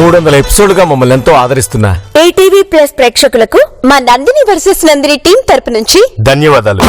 300 ఎపిసోడ్గా మమ్మల్ని ఎంతో ఆదరిస్తున్నా ETV plus ప్రేక్షకులకు మా నందిని వర్సెస్ నందిని టీం తరపు నుంచి ధన్యవాదాలు.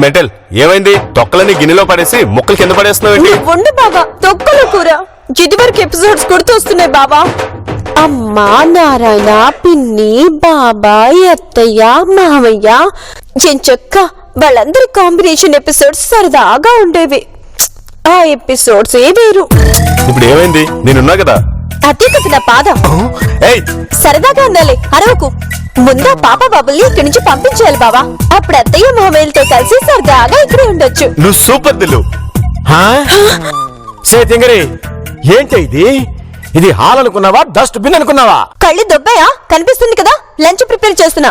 మెంటల్ ఏమైంది? తొక్కలని గిన్నెలో పడేసి ముక్కలు కింద పడేస్తున్నావు. బాబా తొక్కల కూర ఇదివరకు ఎపిసోడ్స్ గుర్తొస్తున్నాయి బాబా. అమ్మా నారాయణ, పిన్ని, బాబాయ్, అత్తయ్య, మావయ్య, చెక్క వాళ్ళందరి కాంబినేషన్ ఎపిసోడ్స్ సరదాగా ఉండేవి. ఆ ఎపిసోడ్స్ ఏ వేరు. ఇప్పుడు ఏమైంది? నేనున్నా కదా. అదే కదా నా పాదం. సరదాగా ఉండాలి, అరవకు. ముందా పాప బాబుల్ని ఇక్కడి నుంచి పంపించాలి బావా. అప్పుడు అత్తయ్య మామయ్యలతో కలిసి సరదాగా ఇక్కడే ఉండొచ్చు. నువ్వు సూపర్ దిల్లు. ఏంటి ఇది? ఇది హాల్ అనుకున్నావా, డస్ట్ బిన్ అనుకున్నావా? కళ్ళు దొబ్బయా? కనిపిస్తుంది కదా, లంచ్ ప్రిపేర్ చేస్తున్నా.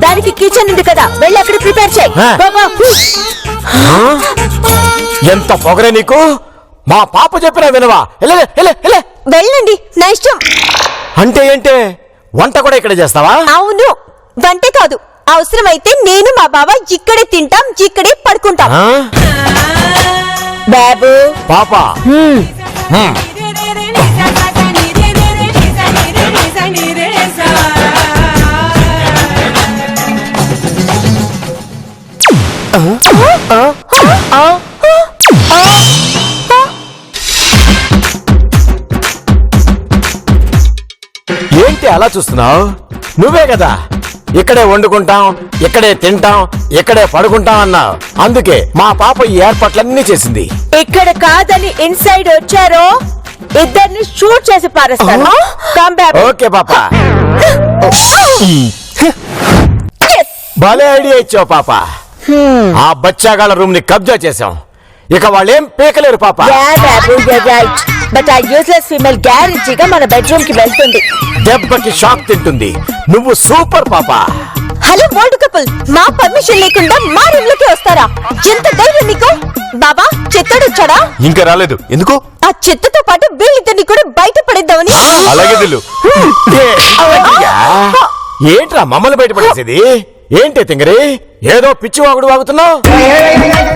దానికి కిచెన్ ఉంది కదా, వెళ్ళి అక్కడ ప్రిపేర్ చేయి. ఎంత పొగరే నీకు! మా పాప చెప్పినా వినవా? వెళ్ళండి, నా ఇష్టం. అంటే ఏంటే? వంట కూడా ఇక్కడ చేస్తావా? అవును, వంటే కాదు, అవసరమైతే నేను మా బావ ఇక్కడే తింటాం, ఇక్కడే పడుకుంటాం. బాబు పాప ఏంటి అలా చూస్తున్నావు? నువ్వే కదా ఇక్కడే వండుకుంటాం, ఇక్కడే తింటాం, ఇక్కడే పడుకుంటాం అన్నావు. అందుకే మా పాప ఈ ఏర్పాట్లన్నీ చేసింది. ఇక్కడ కాదని ఇన్సైడ్ వచ్చారో ఇద్దరిని షూట్ చేసి పారేస్తాను. ఓకే పాప. భలే ఐడియా ఇచ్చావు పాప. ఆ బచ్చాగాళ్ళ రూమ్ ని కబ్జా చేసాం. ఇక వాళ్ళేం పీకలేరు పాప. బట్ ఆ యూజ్లెస్ ఫీమేల్ గ్యారెంటీగా మన బెడ్రూమ్ కి వెళ్తుంది. దెబ్బకి షాక్ తింటుంది. నువ్వు సూపర్ పాప. హలో ఓల్డ్ కపుల్, మా పర్మిషన్ లేకుండా మా రూమ్ లోకి వస్తారా? ఎంత ధైర్యం మీకు? బాబా చెత్తడు వచ్చాడా? ఇంకా రాలేదు. ఎందుకు? ఆ చెత్తతో పాటు వీళ్ళిద్దరిని కూడా బయట పడేద్దామని. అలాగే దిల్లు. ఏంట్రా మమ్మల్ని బయట పడేసేది? ఏంటి తింగరి, ఏదో పిచ్చి వాగుడు వాగుతున్నావు?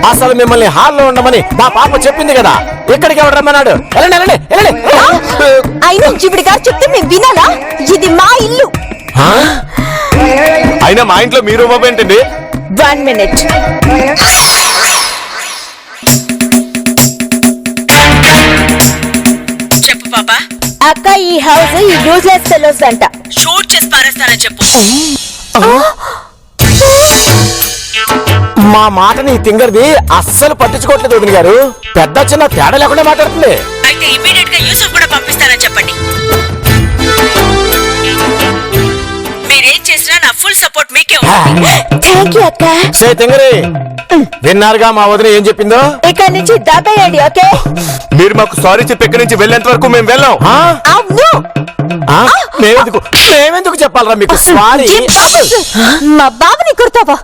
అసలు మిమ్మల్ని హాల్లో ఉండమని మా పాప చెప్పింది కదా, ఇక్కడికి ఎవరు రమ్మన్నాడు? అయినా జీవిడి గారు చెప్తే మేము వినాలా? ఇది మా ఇల్లు. అయినా మా ఇంట్లో మీరు ఏంటండి? 1 minute. చెప్పు పాపా. అక్క, ఈ హౌస్ ఈ యూజ్లెస్ ఫెలోస్ అంట. షూట్ చేసి పారేస్తానని చెప్పు. మా మాటని తింగర్ది అస్సలు పట్టించుకోవట్లేదు వదిన గారు. పెద్ద చిన్న తేడా లేకుండా మాట్లాడుతుంది. అయితే ఇమీడియట్ గా యూసుఫ్ కూడా పంపిస్తానని చెప్పండి. మీరేం చేసినా నా ఫుల్ సపోర్ట్ మీకే ఉంటుంది. థాంక్యూ అక్క. సే తింగరి, విన్నారుగా మా వదిన ఏం చెప్పిందో? ఇక్కడ నుంచి దాబేయండి, ఓకే? మీరు మాకు సారీ చెప్పి ఇక్కడి నుంచి వెళ్ళేంత వరకు మేము వెళ్ళాం. అవును. మేమెందుకు చెప్పాలరా మీకు సారీ? మా బాబుని కొడతావా?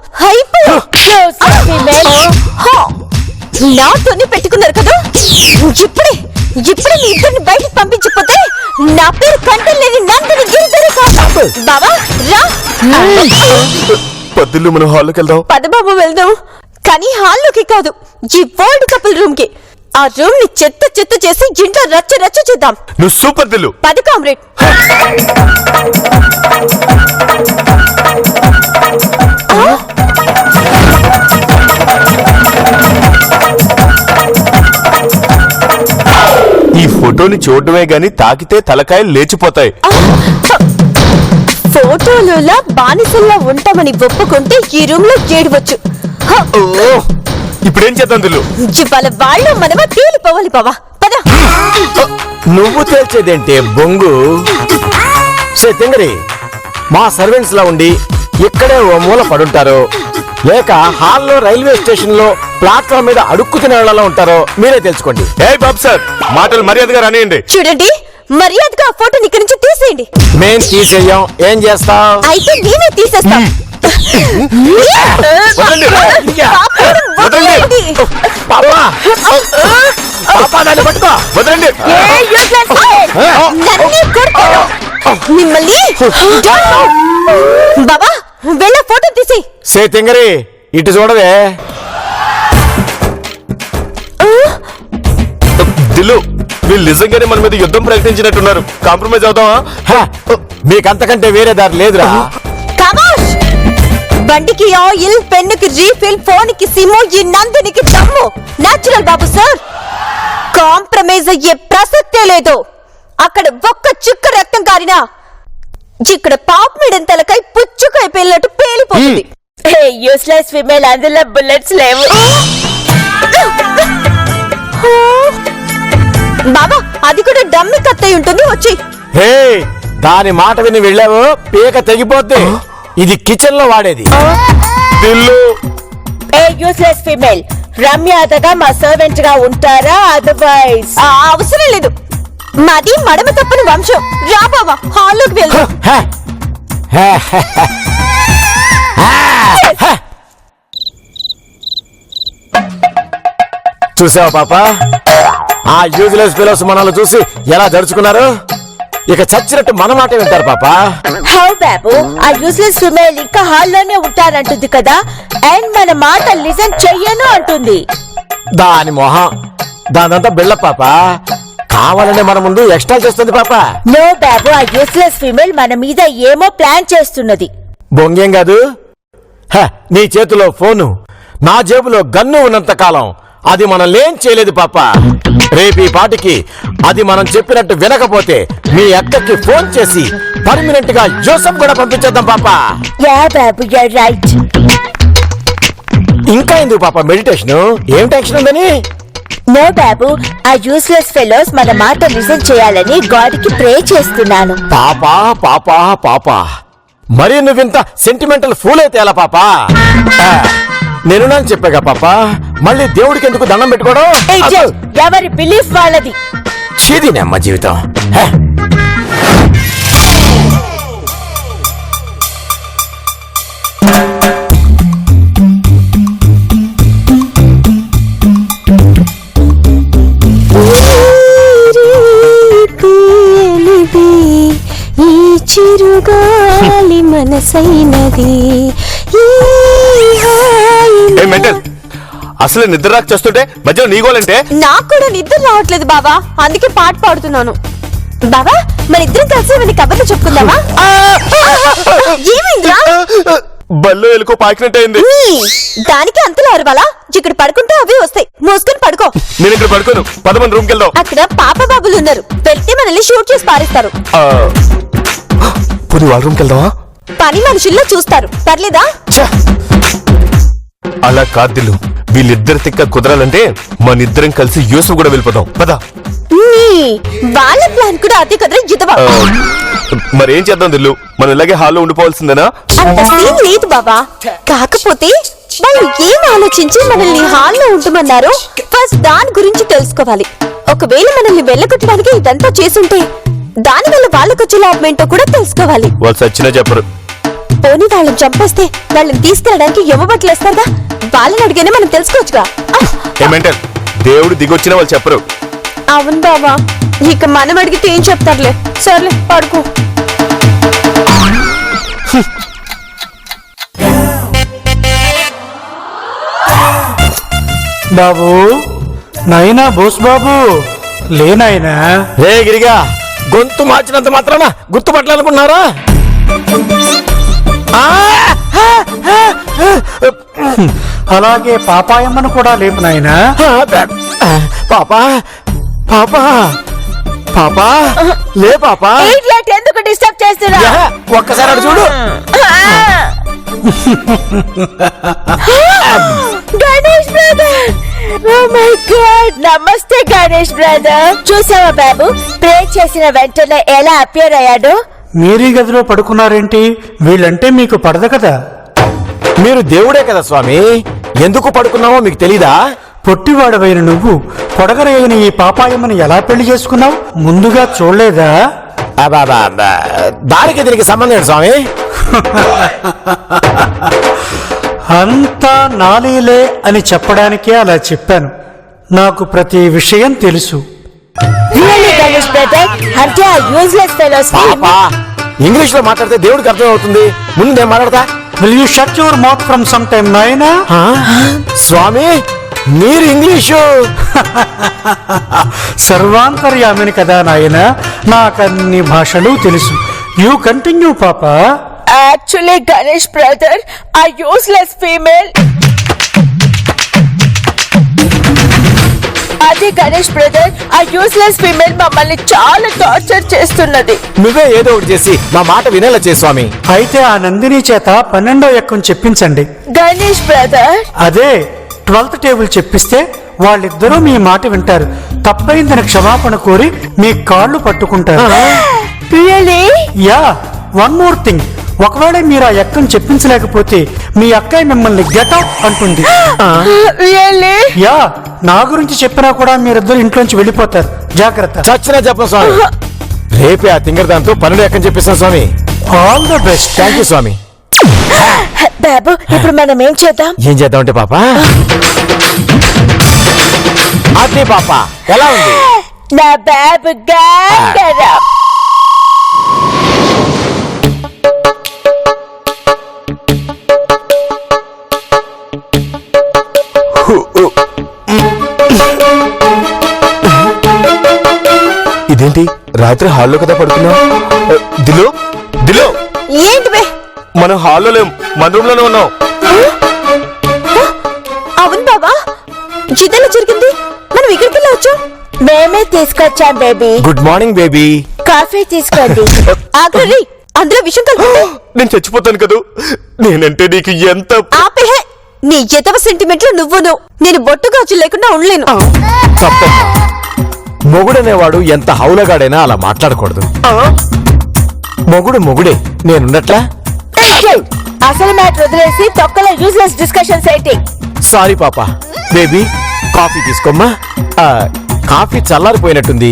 నాతోనే పెట్టుకున్నారు కదా. ఇప్పుడే మీ ఇద్దరిని బయటకు పంపించకపోతే నా పేరు కంటలేని నందిని గిరిధరి కాదు. బాబా రా. పొద్దుళ్ళు మనం హాల్లోకి వెళ్దాం. పద బాబు వెళ్దాం, కానీ హాల్లోకి కాదు, ఈ ఓల్డ్ కపుల్ రూమ్ కి. ఆ రూమ్ ని చెత్త చెత్త చేసి ఇంట్లో రచ్చ రచ్చ చేద్దాం. నువ్వు సూపర్ దిల్లు. 10 కామ్రేడ్. ఈ ఫోటోని చూడటమే గాని తాకితే తలకాయలు లేచిపోతాయి. ఫోటోలో బానిసల్లా ఉంటామని ఒప్పుకుంటే ఈ రూమ్ లో ఏడవచ్చు. ఇప్పుడేం చేద్దాం దిల్లు? ఇవాళ వాళ్ళు మనమా తేలిపోవాలి బావా. పద. నువ్వు తేల్చేదేంటే బొంగు? తింగరి, మా సర్వెంట్స్ లా ఉండి ఇక్కడే ఓ మూల పడుంటారో లేక హాల్లో రైల్వే స్టేషన్ లో ప్లాట్ఫామ్ మీద అడుక్కు తినే వాళ్ళలో ఉంటారో మీరే తెలుసుకోండి. ఏ బాబు సార్, మాటలు మర్యాదగా రానియండి. చూడండి, మర్యాదగా ఆ ఫోటోని ఇక్కడి నుంచి తీసేయండి. మేం తీసేయం, ఏం చేస్తాం? అయితే మేమే తీసేస్తాం. వదలండి. పాపా పాపా దాన్ని పట్టుకో. వదలండి. నన్నే కొడతారు మిమ్మల్ని. బాబా వెళ్ళ ఫోటో తీసి. సే తింగరి ఇటు చూడవే. దిల్లు, వీళ్ళు నిజంగానే మన మీద యుద్ధం ప్రకటించినట్టున్నారు. కాంప్రమైజ్ అవుతావా? మీకంతకంటే వేరే దారి లేదురా. కమోష్! బండికి ఆయిల్, పెన్నుకి రీఫిల్, ఫోన్ కి సిమ్, ఈ నందినికి దమ్ము. నేచురల్ బాబు సార్, కాంప్రమైజ్ అయ్యే ప్రసక్తే లేదు. అక్కడ ఒక్క చుక్క రక్తం కారినా ఇక్కడ పాప్ మీడియం తలకై పుచ్చుకై పేలినట్టు పేలిపోతుంది. యూస్లెస్ ఫిమేల్, అందులో బుల్లెట్స్ లేవు. బాబా అది కూడా డమ్మి కత్తయి ఉంటుంది. వచ్చి హే, దాని మాట విని వెళ్ళావు పీక తెగిపోద్ది. ఇది కిచెన్ లో వాడేది. దిల్లు, ఏ యూస్లెస్ ఫిమేల్, రమ్యాదగా మా సర్వెంట్ గా ఉంటారా? అదర్వైజ్ అవసరం లేదు. మాది మడమ తప్పని వంశం. రా బాబా హాల్లోకి వెళ్దాం. చూసావా పాప, ఆ యూజ్లెస్ ఫెలోస్ మనల్ని చూసి ఎలా జరుచుకున్నారు. ఇక చచ్చినట్టు మన మాట వింటారు పాప. హౌ బాబు, ఆ యూస్లెస్ ఫిమేల్ ఇంకా హాల్లోనే ఉంటారంటుంది కదా, అండ్ మన మాట లిసన్ చెయ్యను అంటుంది. దాని మొహం, దానంతా బిళ్ళ పాప. కావాలనే మన ముందు ఎక్స్ట్రా చేస్తుంది పాప. నో బాబు, ఆ యూస్లెస్ ఫిమేల్ మన మీద ఏమో ప్లాన్ చేస్తున్నది. బొంగేం కాదు. నీ చేతిలో ఫోను, నా జేబులో గన్ను ఉన్నంత కాలం అది మనల్నేం చేయలేదు పాప. రేపు ఈ పాటికి అది మనం చెప్పినట్టు వినకపోతే మీ అక్కకి ఫోన్ చేసి పర్మనెంట్ గా జోసఫ్ కూడా పంపించేద్దాం పాప. యా బాబు, యు ఆర్ రైట్. ఇంకా ఎందుకు పాప మెడిటేషన్? ఏం టెన్షన్ ఉందని? నో బాబు, ఆ యూస్లెస్ ఫెలోస్ మన మాట లిసన్ చేయాలని గాడ్ కి ప్రే చేస్తున్నాను. పాపా పాపా పాపా, మరి నువ్వింత సెంటిమెంటల్ ఫూల్ అయితే ఎలా పాపా? నేను నాకు చెప్పాగా పాప, మళ్ళీ దేవుడికి ఎందుకు దండం పెట్టుకోవడం? ఎవరి బిలీఫ్ వాళ్ళది. చీదీనమ్మ జీవితం. ఈ చిరుగాలి మనసైనది. ఏ మెంటల్, అసలు నిద్ర రాక చేస్తుంటే మధ్యలో నీ గోలంటే? నాకు కూడా నిద్ర రావట్లేదు బాబా, అందుకే పాట పాడుతున్నాను. బాబా మన ఇద్దరం కలిసి మన కబర్లు చెప్పుకుందామా? ఏమైందిరా? బల్లో ఎలుకో పాకినట్టయింది. దానికి అంతలో అరవాలా? ఇక్కడ పడుకుంటే అవి వస్తాయి. మోసుకొని పడుకో. నేను ఇక్కడ పడుకోను, 10 రూమ్ కి వెళ్దాం. అక్కడ పాప బాబులు ఉన్నారు, వెళ్తే మనల్ని షూట్ చేసి పారేస్తారు. పోనీ వాళ్ళ రూమ్ కి వెళ్దామా? పని మనుషుల్లో చూస్తారు, పర్లేదా? అలా కాదిల్లు, వీళ్ళిద్దరి తిక్క కుదరాలంటే మనిద్దరం కలిసి యూసఫ్ కూడా వెళ్ళిపోదాం పదా. వాళ్ళ ప్లాన్ కూడా అదే కదరా యుద్ధవా. మరేం చేద్దాం దిల్లు, మనం ఇలాగే హాల్లో ఉండిపోవాల్సిందేనా? అంత సీన్ లేదు బాబా, కాకపోతే వాళ్ళు ఏం ఆలోచించి మనల్ని హాల్లో ఉంటమన్నారో ఫస్ట్ దాని గురించి తెలుసుకోవాలి. ఒకవేళ మనల్ని వెళ్ళగొట్టడానికి ఇదంతా చేసుంటే దాని వల్ల వాళ్ళకొచ్చే లాభం ఏంటో కూడా తెలుసుకోవాలి. వాళ్ళు సచ్చినా చెప్పరు. పోనీ వాళ్ళని చంపేస్తే వాళ్ళని తీసుకెళ్ళడానికి ఎమ్మబట్టలు వేస్తారుగా, వాళ్ళని అడిగానే మనం తెలుసుకోవచ్చుగా. ఏమంటారు, దేవుడు దిగొచ్చినా వాళ్ళు చెప్పరు. అవును బాబా, ఇక మనం అడిగితే ఏం చెప్తారులే. సర్లే పడుకో. బాబు, నాయనా బోస్ బాబు, లేనాయనా? రే గిరిగా, గొంతు మార్చినంత మాత్రాన గుర్తుపట్టాలనుకున్నారా? అలాగే పాపాయమ్మను కూడా లేపు నాయనా. పాపా పాపా పాపా, లే పాపా. ఎందుకు డిస్టర్బ్ చేస్తున్నా? ఒక్కసారి అటు చూడు. Ganesh brother, oh my god, నమస్తే గణేష్ బ్రదర్. చూసావా బాబు, ప్రే చేసిన వెంటనే ఎలా అపియర్ అయ్యాడు? మీరీ గదిలో పడుకున్నారేంటి? వీళ్ళంటే మీకు పడదు కదా. మీరు దేవుడే కదా స్వామి, ఎందుకు పడుకున్నావో మీకు తెలీదా? పొట్టివాడవైన నువ్వు పొడగరైన ఈ పాపాయమ్మని ఎలా పెళ్లి చేసుకున్నావు? ముందుగా చూడలేదా? అబ్బా, దానికి దీనికి సంబంధం ఏంటి స్వామి? అంతా నాలీలే అని చెప్పడానికే అలా చెప్పాను. నాకు ప్రతి విషయం తెలుసు. రియల్లీ గణేష్ బ్రదర్, అంటే ఆ యూజ్లెస్ ఫెలోస్ పాపా, ఇంగ్లీష్ లో మాట్లాడితే దేవుడికి అర్థం అవుతుంది. ముందు నేను మాట్లాడతా. Will you shut your mouth from some time నాయనా? స్వామి, మీరు ఇంగ్లీషు సర్వాంతర్యామిని కదా నాయనా, నాకన్ని భాషలు తెలుసు. యూ కంటిన్యూ పాపా. యాక్చువల్లీ గణేష్ బ్రదర్, ఆ యూజ్లెస్ ఫీమేల్ అదే గణేష్ బ్రదర్, ఆ యూజ్లెస్ ఫీమేల్ మమ్మల్ని చాలా టార్చర్ చేస్తున్నది. నువ్వే ఏదో ఒకటి చేసి మా మాట వినేలా చే స్వామి. అయితే ఆ నందిని చేత 12వ ఎక్కం చెప్పించండి. గణేష్ బ్రదర్, అదే 12th టేబుల్ చెప్పిస్తే వాళ్ళిద్దరూ మీ మాట వింటారు. తప్పైందని క్షమాపణ కోరి మీ కాళ్ళు పట్టుకుంటారు. Really? Yeah, one more thing. ఒకవేళ మీరు ఆ ఎక్కం చెప్పించలేకపోతే మీ అక్కయ్య మిమ్మల్ని గెటౌట్ అంటుంది. రియల్లీ? యా, నా గురించి చెప్పినా కూడా మీరిద్దరు ఇంట్లోంచి వెళ్ళిపోతారు. జాగ్రత్త. చచ్చినా చెప్పను స్వామి. రేపే ఆ తింగర్ దాంతో పనులు ఎక్కని చెప్పేస్తాను స్వామి. All the best. Thank you స్వామి. బాబు, ఇప్పుడు మనం ఏం చేద్దాం? ఏం చేద్దామంటే పాప, అదే పాప ఎలా ఉంది? నా బాబు గంగరా. ఇదేంటి రాత్రి హాల్లో కదా పడుకున్నాం? దిలో దిలో, ఏంటి బే? మనం హాల్లో లేం, మన రూమ్ లోనే ఉన్నాం. అవును బాబా, జిద్దెలా జరిగింది? మనం ఇక్కడికి వెళ్ళి వచ్చాం. మేమే తీసుకొచ్చాం baby. Good morning baby. Coffee తీసుకోండి. ఆగ్రహి, అందులో విషయం కలిపి నేను చచ్చిపోతాను కదూ. నేనంటే నీకు ఎంత ఆపేహే. నీ ఎదవ సెంటిమెంట్లు నువ్వును. నేను బొట్టుగాజు లేకుండా ఉండలేను. తప్పమ్మా, మొగుడనేవాడు ఎంత హౌలగాడైనా అలా మాట్లాడకూడదు. మొగుడు మొగుడే, నేనున్నట్లా. అసలు మ్యాటర్ వదిలేసి తొక్కలో యూజ్లెస్ డిస్కషన్స్ ఏంటి? సారీ పాప. బేబీ, కాఫీ తీసుకోమ్మా. కాఫీ చల్లారిపోయినట్టుంది,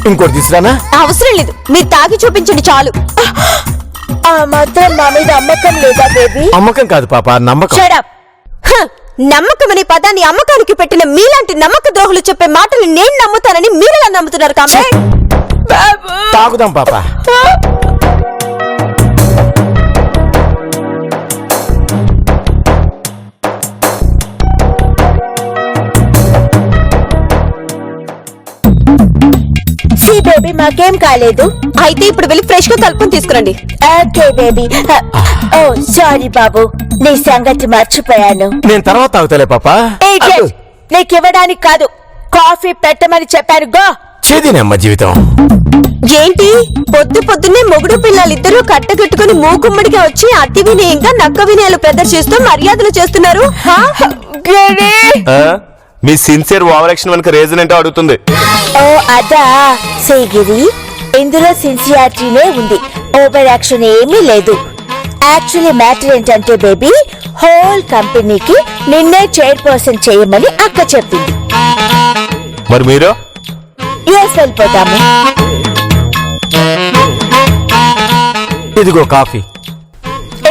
ఇంకోటి తీసురానా? అవసరం లేదు, మీరు తాగి చూపించండి చాలు. ఆ మాత్రం మా మీద అమ్మకం లేదా బేబీ? అమ్మకం కాదు పాప, నమ్మకం. Shut up. నమ్మకం అనే పదాన్ని అమ్మకానికి పెట్టిన మీలాంటి నమ్మక ద్రోహులు చెప్పే మాటలు నేను నమ్ముతానని మీరెలా నమ్ముతున్నారు కామె? తాగుదాం పాప. సి బేబీ, మాకేం కాలేదు. అయితే ఇప్పుడు వెళ్ళి ఫ్రెష్ గా కలుపుకొని తీసుకురండి. Okay baby. ఓ సారీ బాబు, నీ సంగతి మర్చిపోయాను. నేను తర్వాత తాగుతాలే పాప. నీకు ఇవ్వడానికి కాదు, కాఫీ పెట్టమని చెప్పాను. గో. చేదినమ్మ జీవితం. ఏంటి పొద్దు పొద్దున్నే మొగుడు పిల్లలిద్దరూ కట్టగట్టుకుని మూకుమ్మడిగా వచ్చి అతి వినయంగా నక్క వినయాలు ప్రదర్శిస్తూ మర్యాదలు చేస్తున్నారు. మీ సిన్సియర్ ఓవర్ యాక్షన్ వెనక రీజన్ ఏంటో అడుగుతుంది. ఓ అదా సేగిరి, ఇందులో సిన్సియారిటీనే ఉంది, ఓవర్ యాక్షన్ ఏమీ లేదు. యాక్చువల్లీ మ్యాటర్ ఏంటంటే బేబీ, హోల్ కంపెనీకి నిన్నే చైర్పర్సన్ చేయమని అక్క చెప్పింది. మరి మీరు యూఎస్ వెళ్ళిపోతాము. ఇదిగో కాఫీ.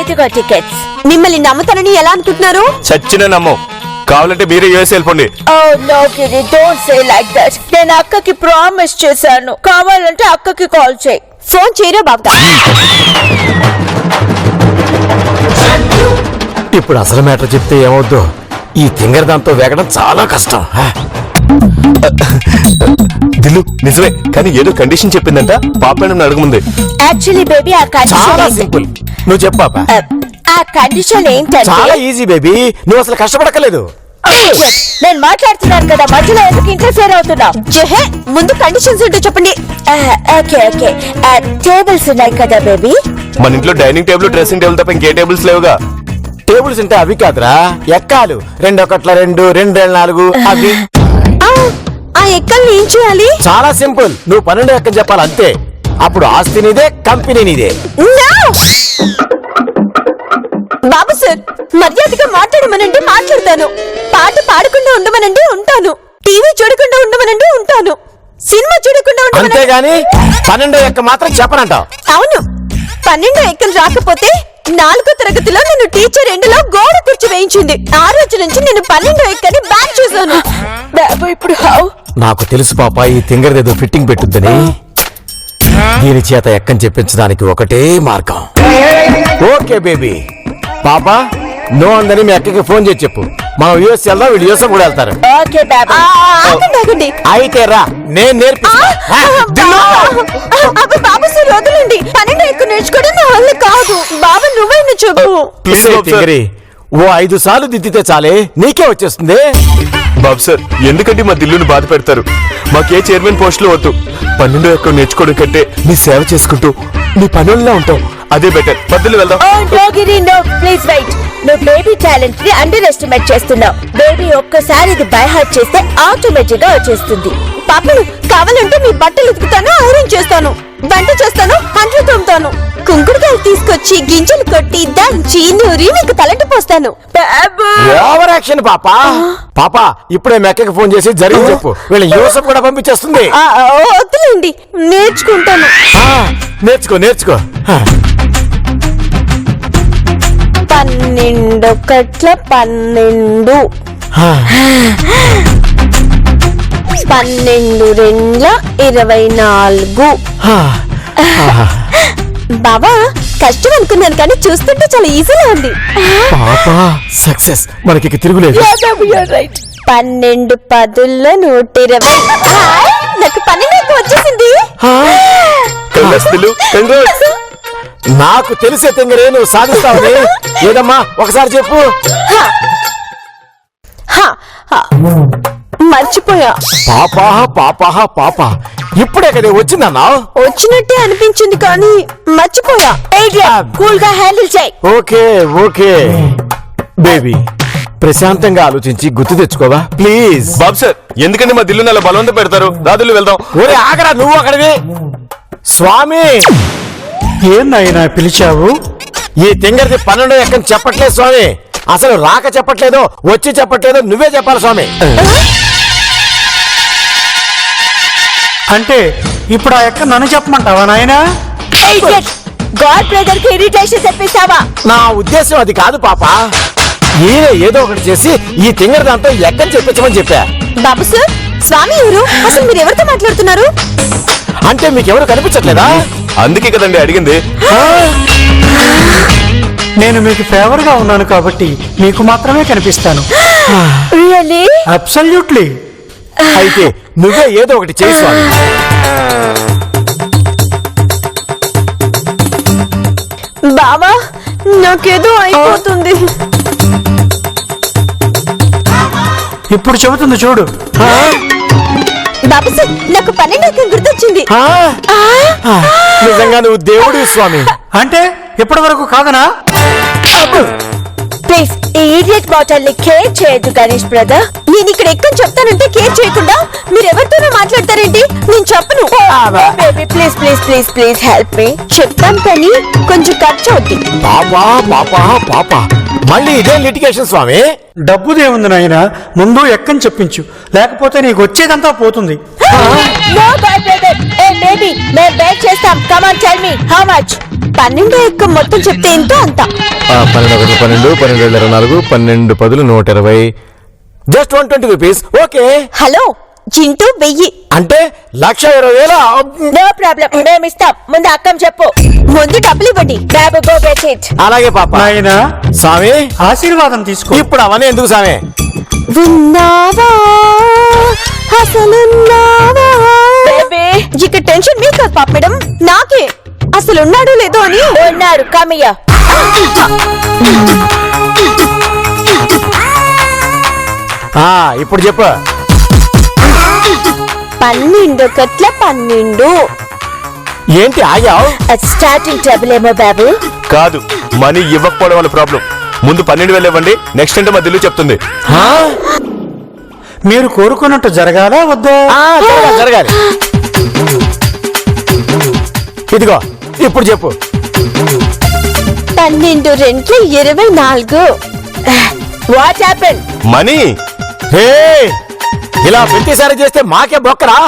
ఇదిగో టికెట్స్. మిమ్మల్ని నమ్ముతానని ఎలా అనుకుంటున్నారు? చచ్చిన నమ్మం. కావాలంటే మీరే యూఎస్ వెళ్ళిపోండి. Oh no kiddy, don't say like that. నేను అక్కకి ప్రామిస్ చేశాను, కావాలంటే అక్కకి కాల్ చేయి. ఫోన్ చేయరా బాగుతా. ఇప్పుడు అసలు మ్యాటర్ చెప్తే ఏమవుద్దో. ఈ తింగర్ దాంతో వేగడం చాలా కష్టం. దిల్లు నిజమే, కానీ ఏదో కండిషన్ చెప్పిందంట. పాప నన్ను అడగముంది. యాక్చువల్లీ బేబీ, ఆ చాలా కండిషన్ సింపుల్. నువ్వు చెప్పు పాప. ఆ కండిషన్ ఏంటంటే, చాలా ఈజీ బేబీ, నువ్వు అసలు కష్టపడక్కలేదు. నేను మాట్లాడుతున్నాను కదా, మధ్యలో ఎందుకు ఇంటర్ఫియర్ అవుతున్నావు? జహే, ముందు కండిషన్స్ ఏంటో చెప్పండి. ఓకే ఓకే, టేబుల్స్ ఉన్నాయి కదా బేబీ. మన ఇంట్లో డైనింగ్ టేబుల్, డ్రెస్సింగ్ టేబుల్ తప్ప ఇంకే టేబుల్స్ లేవుగా. టేబుల్స్ అంటే అవి కాదురా, ఎక్కాలు. 2 1 2 2 4 అవి. ఆ ఎక్కల్ని ఏం చేయాలి? చాలా సింపుల్, నువ్వు 12 ఎక్కని చెప్పాలి అంతే. అప్పుడు ఆస్తి నీదే, కంపెనీ నీదే. No! బాబు సార్, మర్యాదగా మాట్లాడమనండి మాట్లాడతాను. పాట పాడకుండా ఉండమనండి ఉంటాను. టీవీ చూడకుండా ఉండమనండి ఉంటాను. సినిమా చూడకుండా ఉండమనండి. అంతేగాని 12వ ఎక్క మాత్రం చెప్పనంటావు. అవును, 12 ఎక్కలు రాకపోతే 4వ తరగతిలో నేను టీచర్ ఎండ్లో గోడ కుర్చీ వేయించింది. ఆ రోజు నుంచి నేను 12 ఎక్కని బ్యాన్ చేశాను. బాబు ఇప్పుడు హౌ? నాకు తెలుసు పాప, ఈ తింగరదేదో ఫిట్టింగ్ పెట్టుద్దని. దీని చేత ఎక్కని చెప్పించడానికి ఒకటే మార్గం. Okay baby. పాపా నో అందని మీ అక్కకి ఫోన్ చేసి చెప్పు. మనం యూఎస్ వెళ్దాం, వీళ్ళు యూఎస్ కూడా వెళ్తారు. ఓకే బాబు. ఆగండి ఆగండి. అయితే రా, నేను నేర్పిస్తా. అబ్బా బాబు సార్ వదలండి. 12 ఎక్కువ నేర్చుకోవడం నా వల్ల కాదు. బాబు నువ్వైనా చెప్పు. ప్లీజ్ ఒసేయ్ బాబు సార్. తింగరి, ఓ 5 సార్లు దిద్దితే చాలే, నీకే వచ్చేస్తుంది. బాబు సార్, ఎందుకంటే మా దిల్లుని బాధ పెడతారు? మాకే చైర్మన్ పోస్ట్ లో వద్దు. 12 ఎక్కడ నేర్చుకోవడం కంటే నీ సేవ చేసుకుంటూ నీ పనుల్లో ఉంటాం, అదే బెటర్. పద్దులు వెళ్దాం. Oh no Giri no, please wait. నువ్వు బేబీ టాలెంట్ ని అండర్ ఎస్టిమేట్ చేస్తున్నావు. బేబీ ఒక్కసారి ఇది బై హార్ట్ చేస్తే ఆటోమేటిక్ గా వచ్చేస్తుంది. పాపలు కావాలంటే మీ బట్టలు ఉతుకుతాను, ఐరన్ చేస్తాను, వంట చేస్తాను, అంట్లు తోముతాను. కుంకుడుకాయలు తీసుకొచ్చి గింజలు కొట్టి దంచి నూరి మీకు తలంటి పోస్తాను. బాబు ఓవర్ యాక్షన్ పాపా. పాపా ఇప్పుడే మెక్కకి ఫోన్ చేసి జరిగి చెప్పు, వీళ్ళ యూసఫ్ కూడా పంపించేస్తుంది. వద్దులేండి, నేర్చుకుంటాను. నేర్చుకో నేర్చుకో. 12 ఒకట్ల 12, 12 రెండ్ల 24. బాబా కష్టం అనుకున్నాను కానీ చూస్తుంటే చాలా ఈజీగా ఉంది. పాపా సక్సెస్, మనకి తిరుగులేదు. 12 10ల్లో 120. నాకు 12 ఎక్కువ వచ్చేసింది. కంగ్రాట్స్. నాకు తెలిసే తింగరే నువ్వు సాధిస్తావని. ఏదమ్మా ఒకసారి చెప్పు. హా, హా. మర్చిపోయా. పాపా పాపా పాపా ఇప్పుడే కదా వచ్చిందన్నా. వచ్చినట్టే అనిపించింది కానీ మర్చిపోయా. కూల్ గా హ్యాండిల్ చేయి. ఓకే ఓకే బేబీ, ప్రశాంతంగా ఆలోచించి గుర్తు తెచ్చుకోవా ప్లీజ్. బాబు సార్, ఎందుకంటే మా దిల్లుని అలా బలవంతం పెడతారు? దాదులు వెళ్దాం. ఒరే ఆగరా, నువ్వు అక్కడివి. స్వామి ఏం నాయనా పిలిచావు? ఈ తింగరిది 12 ఎక్కని చెప్పట్లేదు స్వామి. అసలు రాక చెప్పట్లేదు, వచ్చి చెప్పట్లేదు, నువ్వే చెప్పాలి స్వామి. అంటే ఇప్పుడు ఆ ఎక్క నన్ను చెప్పమంటావా నాయనా? గాడ్ బ్రదర్ కి ఇరిటేషన్ తెప్పిస్తావా? నా ఉద్దేశం అది కాదు పాప. ఈయన ఏదో ఒకటి చేసి ఈ తింగరి దాంతో ఎక్కని చెప్పించమని చెప్పా. బాబు సార్, స్వామి ఎవరు? అసలు మీరు ఎవరితో మాట్లాడుతున్నారు? అంటే మీకెవరు కనిపించట్లేదా? అందుకే కదండి అడిగింది. నేను మీకు ఫేవర్ గా ఉన్నాను కాబట్టి మీకు మాత్రమే కనిపిస్తాను. రియల్లీ? అబ్సల్యూట్లీ. అయితే నువ్వే ఏదో ఒకటి చేయి స్వామి. బాబా నాకేదో అయిపోతుంది. ఇప్పుడు చెబుతుంది చూడు. బాబు సార్, నాకు 12 ఎక్కం గుర్తొచ్చింది. నిజంగా నువ్వు దేవుడు స్వామి. అంటే ఇప్పటి వరకు కాదనా? ప్లీజ్ ఈ ఇడియట్ బాటల్ ని కేర్ చేయొద్దు గణేష్ బ్రదర్. నేను ఇక్కడ ఎక్కని చెప్తానంటే కేర్ చేయకుండా మీరు ఎవరితోనో మాట్లాడతారేంటి? నేను చెప్పను. Baby please please please please help me. చెప్తాను కానీ కొంచెం ఖర్చు అవుతుంది. పాపా పాపా పాపా మళ్ళీ ఇదే లిటిగేషన్ స్వామి. డబ్బుదేముంది నాయనా, ముందు ఎక్కని చెప్పించు, లేకపోతే నీకు వచ్చేదంతా పోతుంది. No god brother. Hey baby మేము బేక్ చేస్తాం. Come on tell me how much? 12 ఎక్కం మొత్తం చెప్తే ఎంతో అంత. 12 12 12 24 12 10 120. Just 120 rupees. Okay. Hello Chintu 1000. అంటే 1,20,000. నో ప్రాబ్లం, మేము ఇస్తాం. ముందు అక్కం చెప్పు. ముందు డబ్బులు ఇవ్వండి. బాబు గో గెట్ ఇట్. అలాగే పాప. నాయనా స్వామి ఆశీర్వాదం తీసుకో. ఇప్పుడు అవన్నీ ఎందుకు స్వామి? విన్నావా అసలున్నావా? బేబీ ఇక టెన్షన్ మీకు కాదు పాప మేడం, నాకే. అసలు ఉన్నాడో లేదో అని. ఉన్నారు, కమియా. ఇప్పుడు చెప్పు. 12 ఒకట్ల 12. ఏంటి ఆగావు? స్టార్టింగ్ ట్రబుల్ ఏమో బాబు. కాదు, మనీ ఇవ్వకపోవడం వల్ల ప్రాబ్లం. ముందు 12,000 ఇవ్వండి, నెక్స్ట్ అంటే మా దిల్లు చెప్తుంది. మీరు కోరుకున్నట్టు జరగాలా వద్దా? జరగాలి జరగాలి. ఇదిగో ఇప్పుడు చెప్పు. 12 2 24. What happen? మనీ హే, ఇలా ప్రతిసారి చేస్తే మాకే బొక్కరా.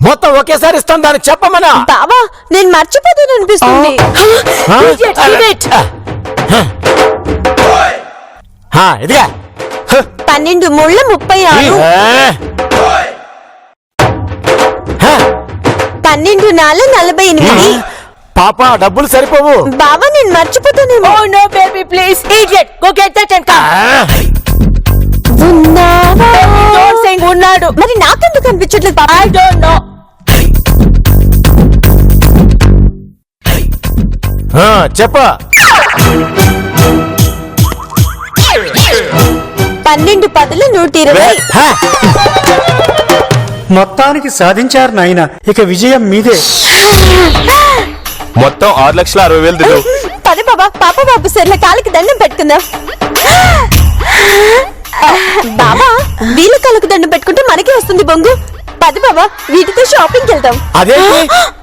మొత్తం ఒకేసారి ఇస్తాం, దాన్ని చెప్పమనా. బావా నేను మర్చిపోతాను అనిపిస్తుంది. ఆ? ఇదిగా 12 ముళ్ళ 36. 12 4 48. పాప డబ్బులు సరిపోవు. బావా నేను మర్చిపోతానేమో. Oh no baby please idiot go get that and come. ఉన్నావా? డోంట్ సేయింగ్ ఉన్నాడు. మరి నాకెందుకు అనిపించట్లేదు బావా? I don't know. చెప్ప 12 10 120. మొత్తానికి సాధించారు నాయన. ఇక విజయం మీదే. మొత్తం 6,60,000 దిల్లు. పద బాబా, పాప బాబు సర్ల కాలికి దండం పెట్టుకుందాం. బాబా వీళ్ళ కాళ్ళకు దండం పెట్టుకుంటే మనకే వస్తుంది బొంగు. పద బాబా వీటితో షాపింగ్కి వెళ్దాం. అదేంటి,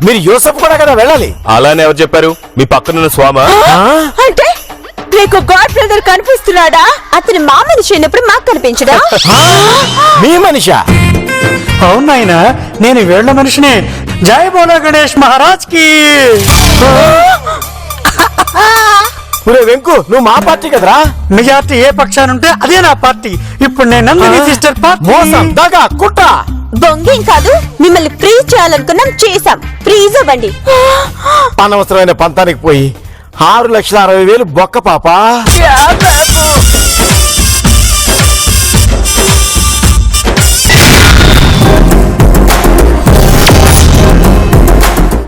మీరు యూసఫ్ కూడా కదా వెళ్ళాలి. అలానే ఎవరు చెప్పారు? మీ పక్కనున్న స్వామా? అంటే నీకు గాడ్ బ్రదర్ కనిపిస్తున్నాడా? అతను మా మనిషి అయినప్పుడు మాకు కనిపించడా? మీ మనిషా? అవును నాయన, నేను వేళ్ల మనిషినే. జై బోలో గణేష్ మహారాజ్ కి. ఒరే వెంకు, నువ్వు మా పార్టీ కదరా. మెజార్టీ ఏ పక్షానుంటే అదే నా పార్టీ. ఇప్పుడు నేను నందిని సిస్టర్ మోసం, పార్టీ. దగా, కుట్ర. బొంగేం కాదు, మిమ్మల్ని ఫ్రీజ్ చేయాలనుకున్నాం, చేసాం. ఫ్రీజ్ అవ్వండి. అనవసరమైన పంతానికి పోయి 6,60,000 బొక్క పాప.